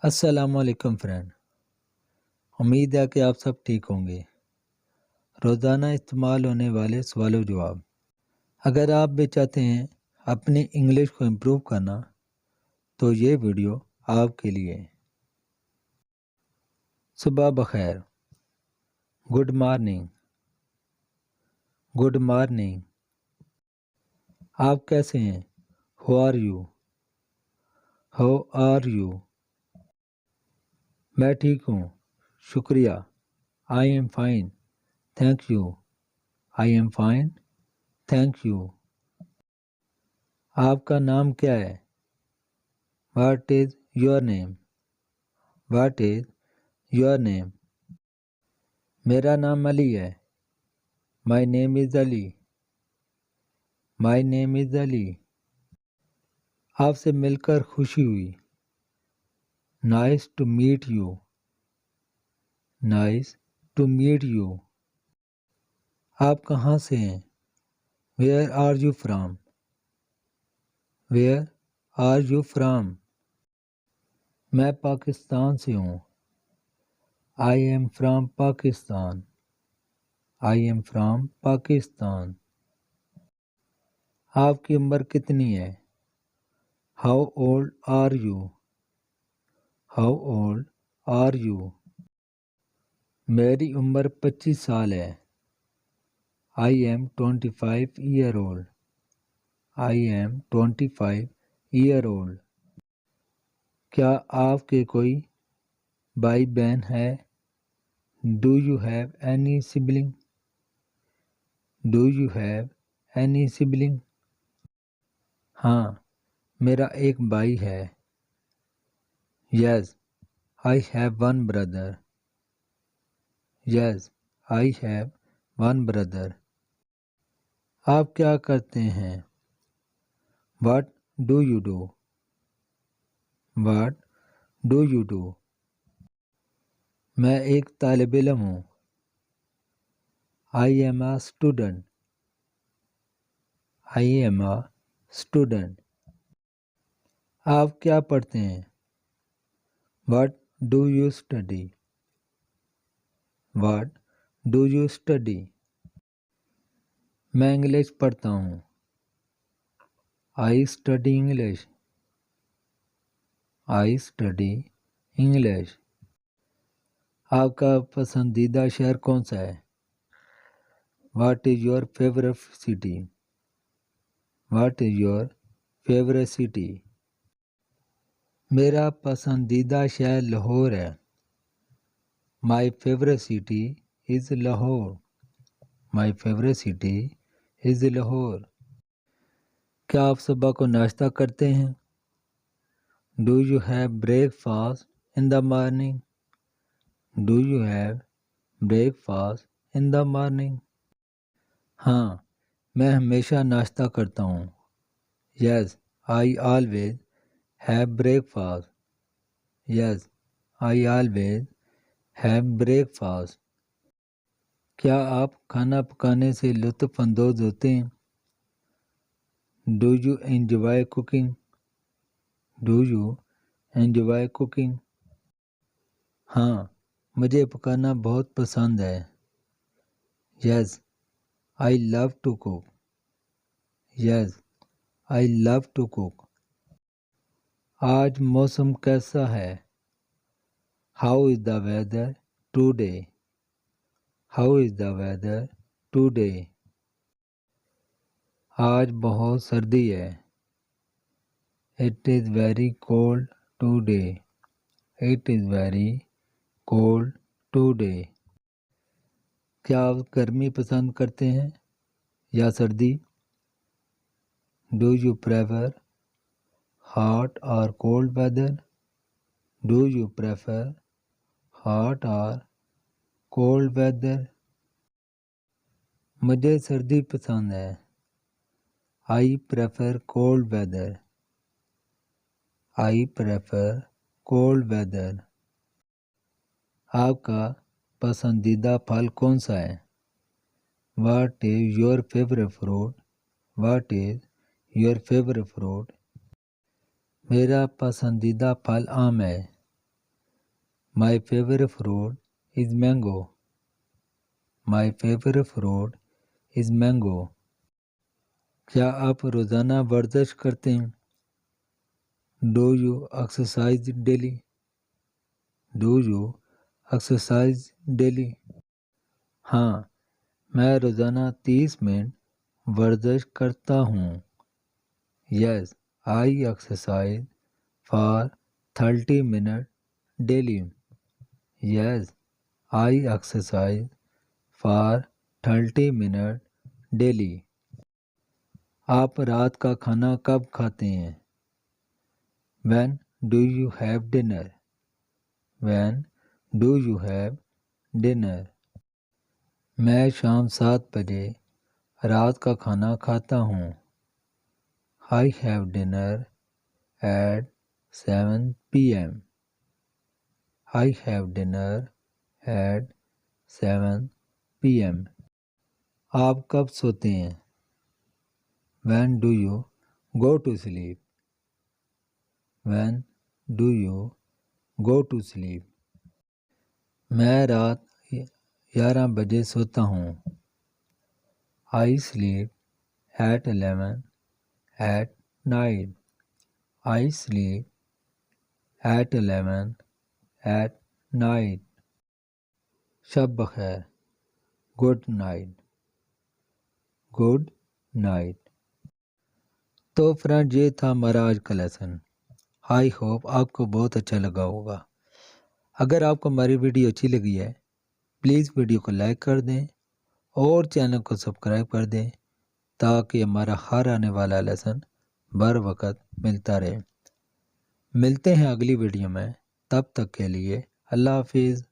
السلام علیکم فرینڈ، امید ہے کہ آپ سب ٹھیک ہوں گے۔ روزانہ استعمال ہونے والے سوال و جواب۔ اگر آپ بھی چاہتے ہیں اپنی انگلش کو امپروو کرنا تو یہ ویڈیو آپ کے لیے۔ صبح بخیر، گڈ مارننگ، گڈ مارننگ۔ آپ کیسے ہیں؟ How are you, how are you. میں ٹھیک ہوں، شکریہ، I am fine, thank you, I am fine, thank you. آپ کا نام کیا ہے؟ What is your name? What is your name? میرا نام علی ہے۔ مائی نیم از علی، مائی نیم از علی۔ آپ سے مل کر خوشی ہوئی۔ Nice to meet you, nice to meet you. آپ کہاں سے ہیں؟ Where are you from? Where are you from? میں پاکستان سے ہوں۔ I am from Pakistan, I am from Pakistan. آپ کی عمر کتنی ہے؟ How old are you? How old are you? میری عمر 25 سال ہے۔ I am 25 year old, I am 25 year old. کیا آپ کے کوئی بھائی بہن ہے؟ Do you have any sibling? Do you have any sibling? ہاں، میرا ایک بھائی ہے۔ Yes, I have one brother. Yes, I have one brother. آپ کیا کرتے ہیں؟ What do you do? What do you do? میں ایک طالب علم ہوں۔ I am a student, I am a student. آپ کیا پڑھتے ہیں؟ What do you study? What do you study? میں انگلش پڑھتا ہوں۔ I study English, I study English. آپ کا پسندیدہ شہر کون سا ہے؟ What is your favourite city? What is your favourite city? میرا پسندیدہ شہر لاہور ہے۔ My favourite city is Lahore, my favourite city is Lahore. کیا آپ صبح کو ناشتہ کرتے ہیں؟ Do you have breakfast in the morning? Do you have breakfast in the morning? ہاں، میں ہمیشہ ناشتہ کرتا ہوں۔ Yes, I always have break fast. Yes, I always have breakfast. کیا آپ کھانا پکانے سے لطف اندوز ہوتے ہیں؟ Do you enjoy cooking? Do you enjoy cooking? ہاں، مجھے پکانا بہت پسند ہے۔ Yes, I love to cook. Yes, I love to cook. آج موسم کیسا ہے؟ How is the weather today? How is the weather today? آج بہت سردی ہے۔ It is very cold today. It is very cold today. کیا آپ گرمی پسند کرتے ہیں یا سردی؟ Do you prefer hot or cold weather? Do you prefer hot or cold weather? مجھے سردی پسند ہے۔ I prefer cold weather. I prefer cold weather. آپ کا پسندیدہ پھل کون سا ہے؟ What is your favourite fruit? What is your favourite fruit? میرا پسندیدہ پھل آم ہے۔ My favorite fruit is mango. My favorite fruit is mango. کیا آپ روزانہ ورزش کرتے ہیں؟ Do you exercise daily? Do you exercise daily? ہاں، میں روزانہ 30 منٹ ورزش کرتا ہوں. Yes, I exercise for 30 minutes daily. Yes, I exercise for 30 minutes daily. آپ رات کا کھانا کب کھاتے ہیں؟ When do you have dinner? When do you have dinner? میں شام 7 بجے رات کا کھانا کھاتا ہوں. I have dinner at 7 p.m. I have dinner at 7 p.m. آپ کب سوتے ہیں؟ When do you go to sleep? When do you go to sleep? میں رات 11 بجے سوتا ہوں. I sleep at 11 at night. I sleep at 11 at night. شب بخیر. Good night. Good night. تو فرینڈ یہ تھا ہمارا آج کا لیسن. آئی ہوپ آپ کو بہت اچھا لگا ہوگا. اگر آپ کو ہماری ویڈیو اچھی لگی ہے پلیز ویڈیو کو لائک کر دیں اور چینل کو سبسکرائب کر دیں تاکہ ہمارا ہر آنے والا لیسن بر وقت ملتا رہے. ملتے ہیں اگلی ویڈیو میں، تب تک کے لیے اللہ حافظ.